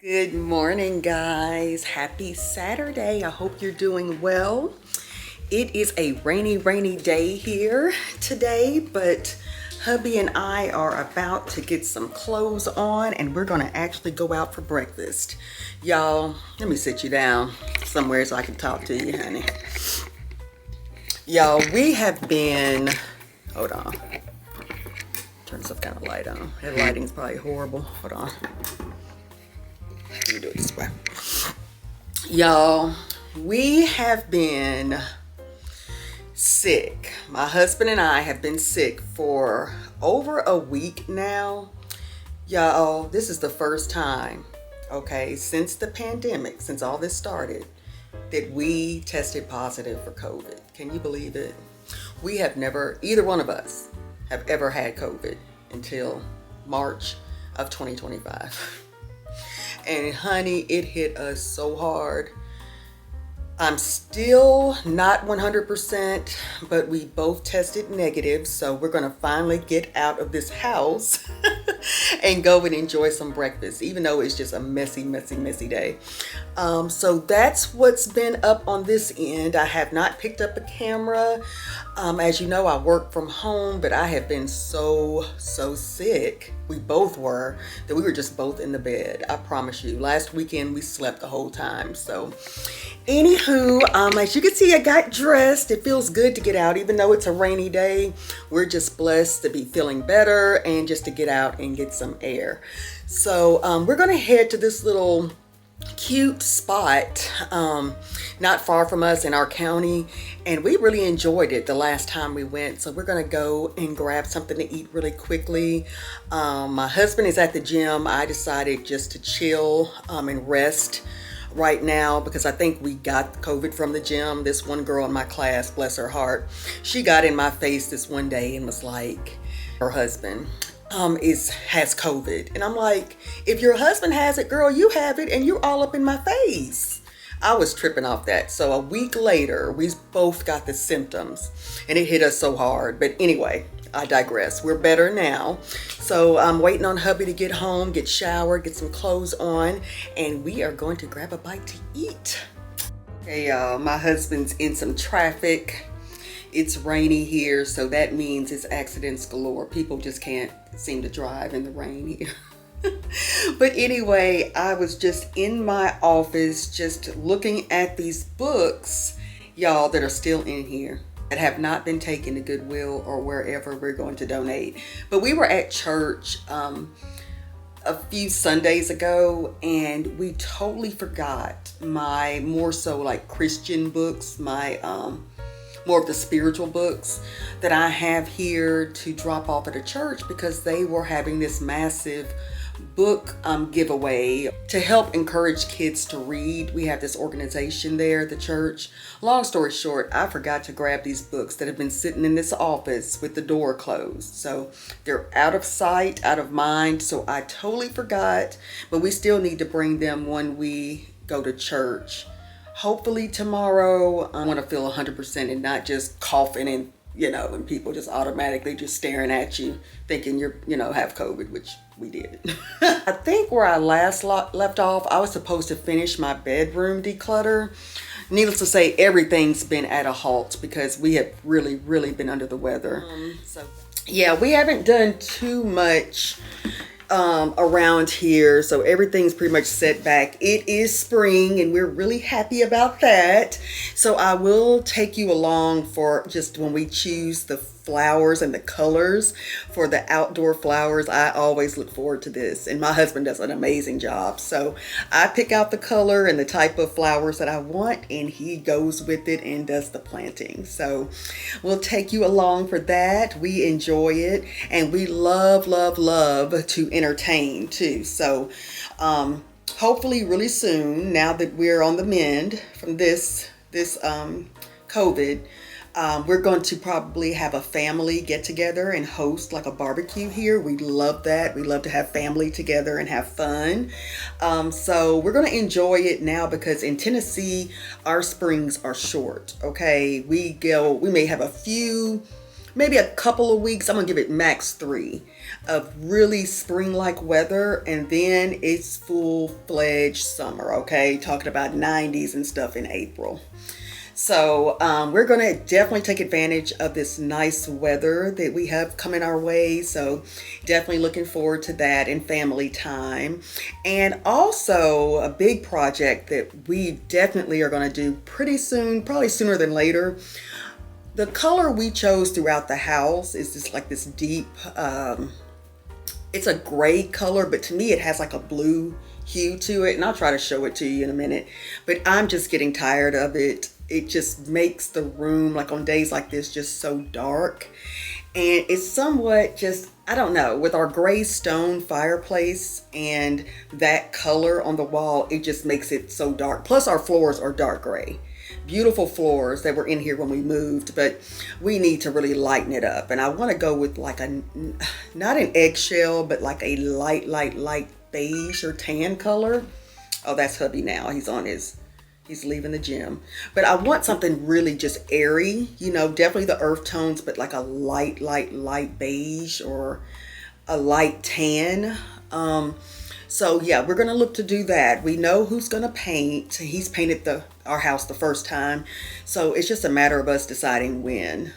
Good morning, guys. Happy Saturday. I hope you're doing well. It is a rainy day here today, but hubby and I are about to get some clothes on and we're gonna actually go out for breakfast. Y'all, let me sit you down somewhere so I can talk to you, honey. Y'all, we have been, hold on. Turn some kind of light on. That lighting's probably horrible. Hold on. Let me do it this way. Y'all, we have been sick. My husband and I have been sick for over a week now. Y'all, this is the first time, okay, since the pandemic, since all this started, that we tested positive for COVID. Can you believe it? We have never, either one of us, have ever had COVID until March of 2025. And honey, it hit us so hard. I'm still not 100%, but we both tested negative. So we're gonna finally get out of this house and go and enjoy some breakfast, even though it's just a messy day. So that's what's been up on this end. I have not picked up a camera. As you know, I work from home, but I have been so sick. We both were, that we were just both in the bed. I promise you. Last weekend, we slept the whole time. So anywho, as you can see, I got dressed. It feels good to get out, even though it's a rainy day. We're just blessed to be feeling better and just to get out and get some air. So we're gonna head to this little cute spot not far from us in our county, and we really enjoyed it the last time we went. So we're gonna go and grab something to eat really quickly. My husband is at the gym. I decided just to chill and rest right now because I think we got COVID from the gym. This one girl in my class, bless her heart, she got in my face this one day and was like, her husband has COVID. And I'm like, if your husband has it, girl, you have it and you're all up in my face. I was tripping off that. So a week later, we both got the symptoms and it hit us so hard. But anyway, I digress. We're better now. So I'm waiting on hubby to get home, get showered, get some clothes on, and we are going to grab a bite to eat. Okay, y'all, my husband's in some traffic. It's rainy here, so that means it's accidents galore. People just can't seem to drive in the rain here. But anyway, I was just in my office just looking at these books, y'all, that are still in here, that have not been taken to Goodwill or wherever we're going to donate. But we were at church a few Sundays ago and we totally forgot my more so like Christian books, my more of the spiritual books that I have here to drop off at a church because they were having this massive book giveaway to help encourage kids to read. We have this organization there at the church. Long story short, I forgot to grab these books that have been sitting in this office with the door closed. So they're out of sight, out of mind. So I totally forgot, but we still need to bring them when we go to church. Hopefully tomorrow, I want to feel 100% and not just coughing and, and people just automatically just staring at you thinking you're, have COVID, which we did. I think where I last left off, I was supposed to finish my bedroom declutter. Needless to say, everything's been at a halt because we have really been under the weather. So yeah, we haven't done too much around here, so everything's pretty much set back. It is spring and we're really happy about that. So I will take you along for just when we choose the flowers and the colors for the outdoor flowers. I always look forward to this, and my husband does an amazing job. So I pick out the color and the type of flowers that I want, and he goes with it and does the planting. So we'll take you along for that. We enjoy it, and we love to entertain too. So hopefully really soon, now that we're on the mend from this COVID, we're going to probably have a family get together and host like a barbecue here. We love that. We love to have family together and have fun. So we're going to enjoy it now because in Tennessee, our springs are short. Okay. We may have a few maybe a couple of weeks. I'm gonna give it max 3 of really spring-like weather, and then it's full-fledged summer. Okay, talking about 90s and stuff in April. So we're going to definitely take advantage of this nice weather that we have coming our way. So definitely looking forward to that and family time. And also a big project that we definitely are going to do pretty soon, probably sooner than later. The color we chose throughout the house is just like this deep, it's a gray color, but to me it has like a blue hue to it. And I'll try to show it to you in a minute. But I'm just getting tired of it. It just makes the room, like on days like this, just so dark. And it's somewhat just, I don't know, with our gray stone fireplace and that color on the wall, it just makes it so dark. Plus our floors are dark gray. Beautiful floors that were in here when we moved, but we need to really lighten it up. And I want to go with like a, not an eggshell, but like a light beige or tan color. Oh, that's hubby now. He's leaving the gym. But I want something really just airy, you know, definitely the earth tones, but like a light beige or a light tan. So yeah, we're gonna look to do that. We know who's gonna paint. He's painted our house the first time. So it's just a matter of us deciding when.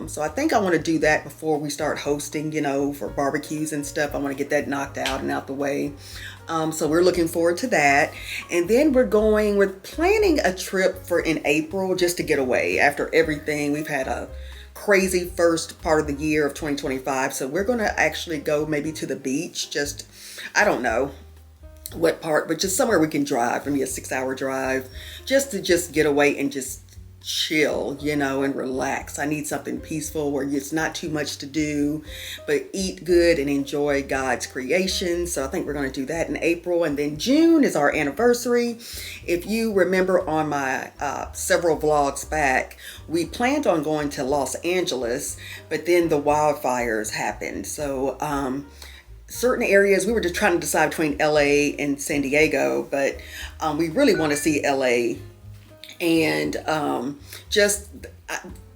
So I think I wanna do that before we start hosting, you know, for barbecues and stuff. I wanna get that knocked out and out the way. So we're looking forward to that. And then we're planning a trip in April just to get away after everything. We've had a crazy first part of the year of 2025. So we're going to actually go maybe to the beach. Just, I don't know what part, but just somewhere we can drive, maybe a 6-hour drive, just to get away and just chill, you know, and relax. I need something peaceful where it's not too much to do, but eat good and enjoy God's creation. So I think we're going to do that in April. And then June is our anniversary. If you remember on my several vlogs back, we planned on going to Los Angeles, but then the wildfires happened. So certain areas, we were just trying to decide between LA and San Diego, but we really want to see LA. And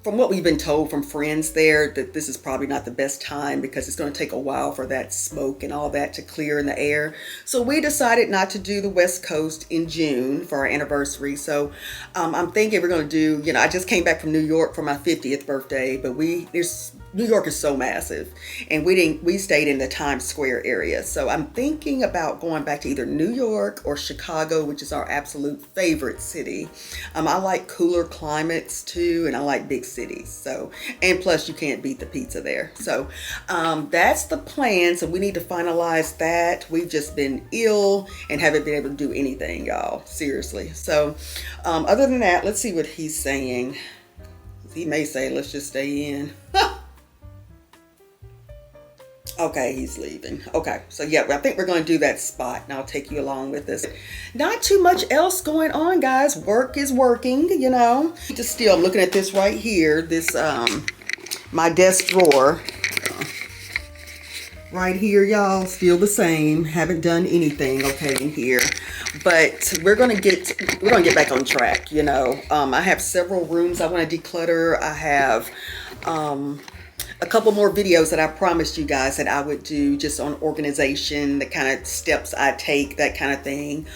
from what we've been told from friends there, that this is probably not the best time because it's going to take a while for that smoke and all that to clear in the air. So we decided not to do the West Coast in June for our anniversary. So I'm thinking we're going to do, you know, I just came back from New York for my 50th birthday, but New York is so massive, and we stayed in the Times Square area. So I'm thinking about going back to either New York or Chicago, which is our absolute favorite city. I like cooler climates too, and I like big cities. So, and plus you can't beat the pizza there. So that's the plan. So we need to finalize that. We've just been ill and haven't been able to do anything, y'all. Seriously. So other than that, let's see what he's saying. He may say, let's just stay in. Okay, he's leaving. Okay, so yeah, I think we're going to do that spot, and I'll take you along with this. Not too much else going on, guys. Work is working, you know. Just still, I'm looking at this right here. This, my desk drawer. Right here, y'all, still the same. Haven't done anything, okay, in here. But we're gonna get back on track, you know. I have several rooms I want to declutter. I have a couple more videos that I promised you guys that I would do just on organization, the kind of steps I take, that kind of thing.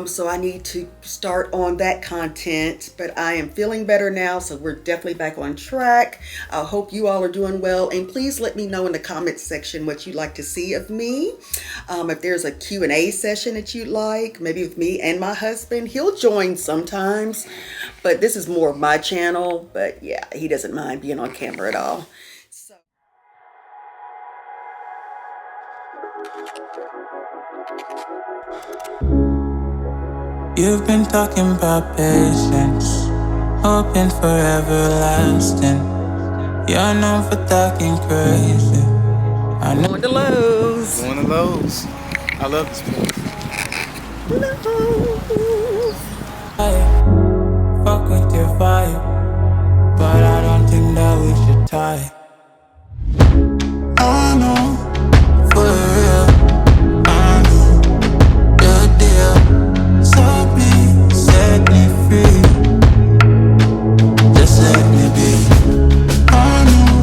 So I need to start on that content, but I am feeling better now, so we're definitely back on track. I hope you all are doing well, and please let me know in the comments section what you'd like to see of me. If there's a Q&A session that you'd like, maybe with me and my husband. He'll join sometimes, but this is more of my channel. But yeah, he doesn't mind being on camera at all. You've been talking about patience, hoping for everlasting. You're known for talking crazy. I know. Going to Lowe's. Going to Lowe's. I love this place. Lowe's. Fuck with your vibe, but I don't think that we should tie. I know, for real, I know the deal. Set me free. Just let me be. I know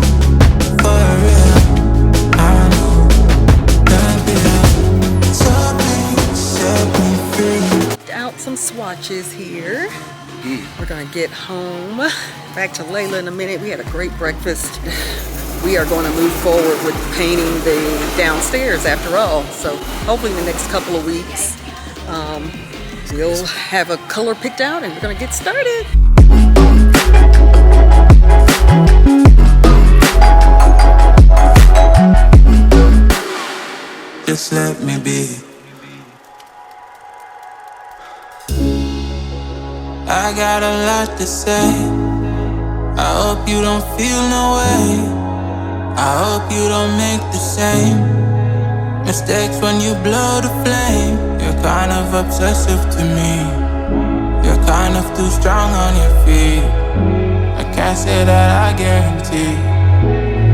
some swatches here. We're gonna get home. Back to Layla in a minute. We had a great breakfast. We are going to move forward with painting the downstairs after all. So hopefully in the next couple of weeks, we'll have a color picked out and we're gonna get started. Just let me be. I got a lot to say. I hope you don't feel no way. I hope you don't make the same mistakes when you blow the flame. You're kind of obsessive to me. You're kind of too strong on your feet. I can't say that I guarantee,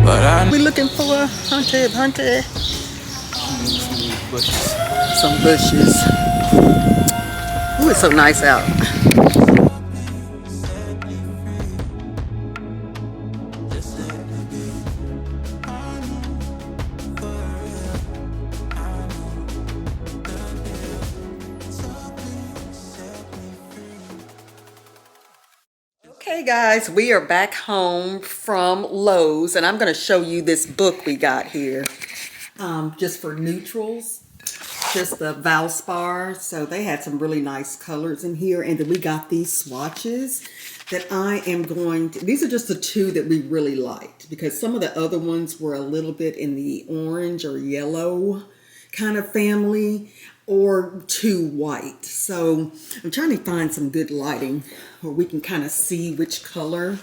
but I We looking for a hunted. Some bushes. Ooh, it's so nice out. Okay guys, we are back home from Lowe's and I'm going to show you this book we got here. Just for neutrals, just the Valspar. So they had some really nice colors in here, and then we got these swatches that I am going to, these are just the two that we really liked because some of the other ones were a little bit in the orange or yellow kind of family or too white. So I'm trying to find some good lighting where we can kind of see which color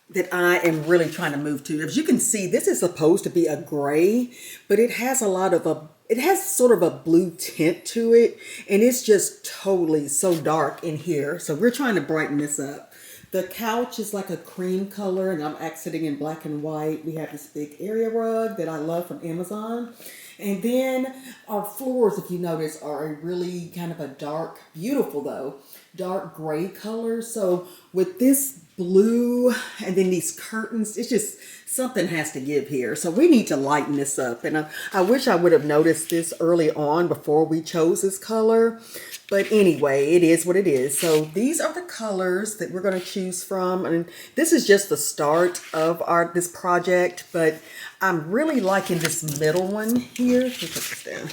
that I am really trying to move to. As you can see, this is supposed to be a gray, but it has a lot of it has sort of a blue tint to it, and it's just totally so dark in here. So we're trying to brighten this up. The couch is like a cream color, and I'm exiting in black and white. We have this big area rug that I love from Amazon. And then our floors, if you notice, are a really kind of a dark, beautiful though, dark gray color. So with this blue and then these curtains, it's just something has to give here. So we need to lighten this up. And I wish I would have noticed this early on before we chose this color. But anyway, it is what it is. So these are the colors that we're going to choose from. And this is just the start of this project, but I'm really liking this middle one here. Let me put this down.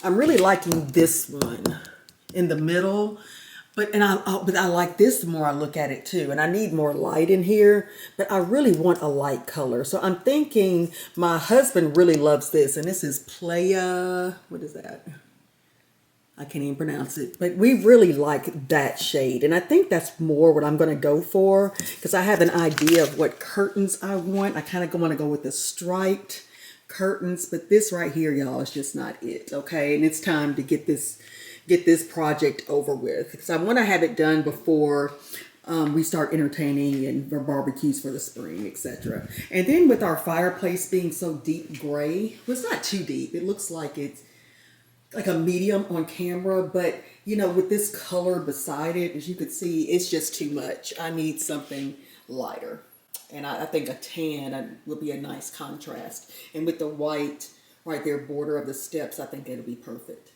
I'm really liking this one in the middle. But I like this the more I look at it too. And I need more light in here, but I really want a light color. So I'm thinking my husband really loves this, and this is Playa, what is that? I can't even pronounce it, but we really like that shade. And I think that's more what I'm going to go for because I have an idea of what curtains I want. I kind of want to go with the striped curtains, but this right here, y'all, is just not it. Okay. And it's time to get this project over with because I want to have it done before we start entertaining and for barbecues for the spring, etc. And then with our fireplace being so deep gray, well, it's not too deep. It looks like it's like a medium on camera, but you know, with this color beside it, as you can see, it's just too much. I need something lighter. And I think a tan would be a nice contrast. And with the white right there border of the steps, I think it'll be perfect.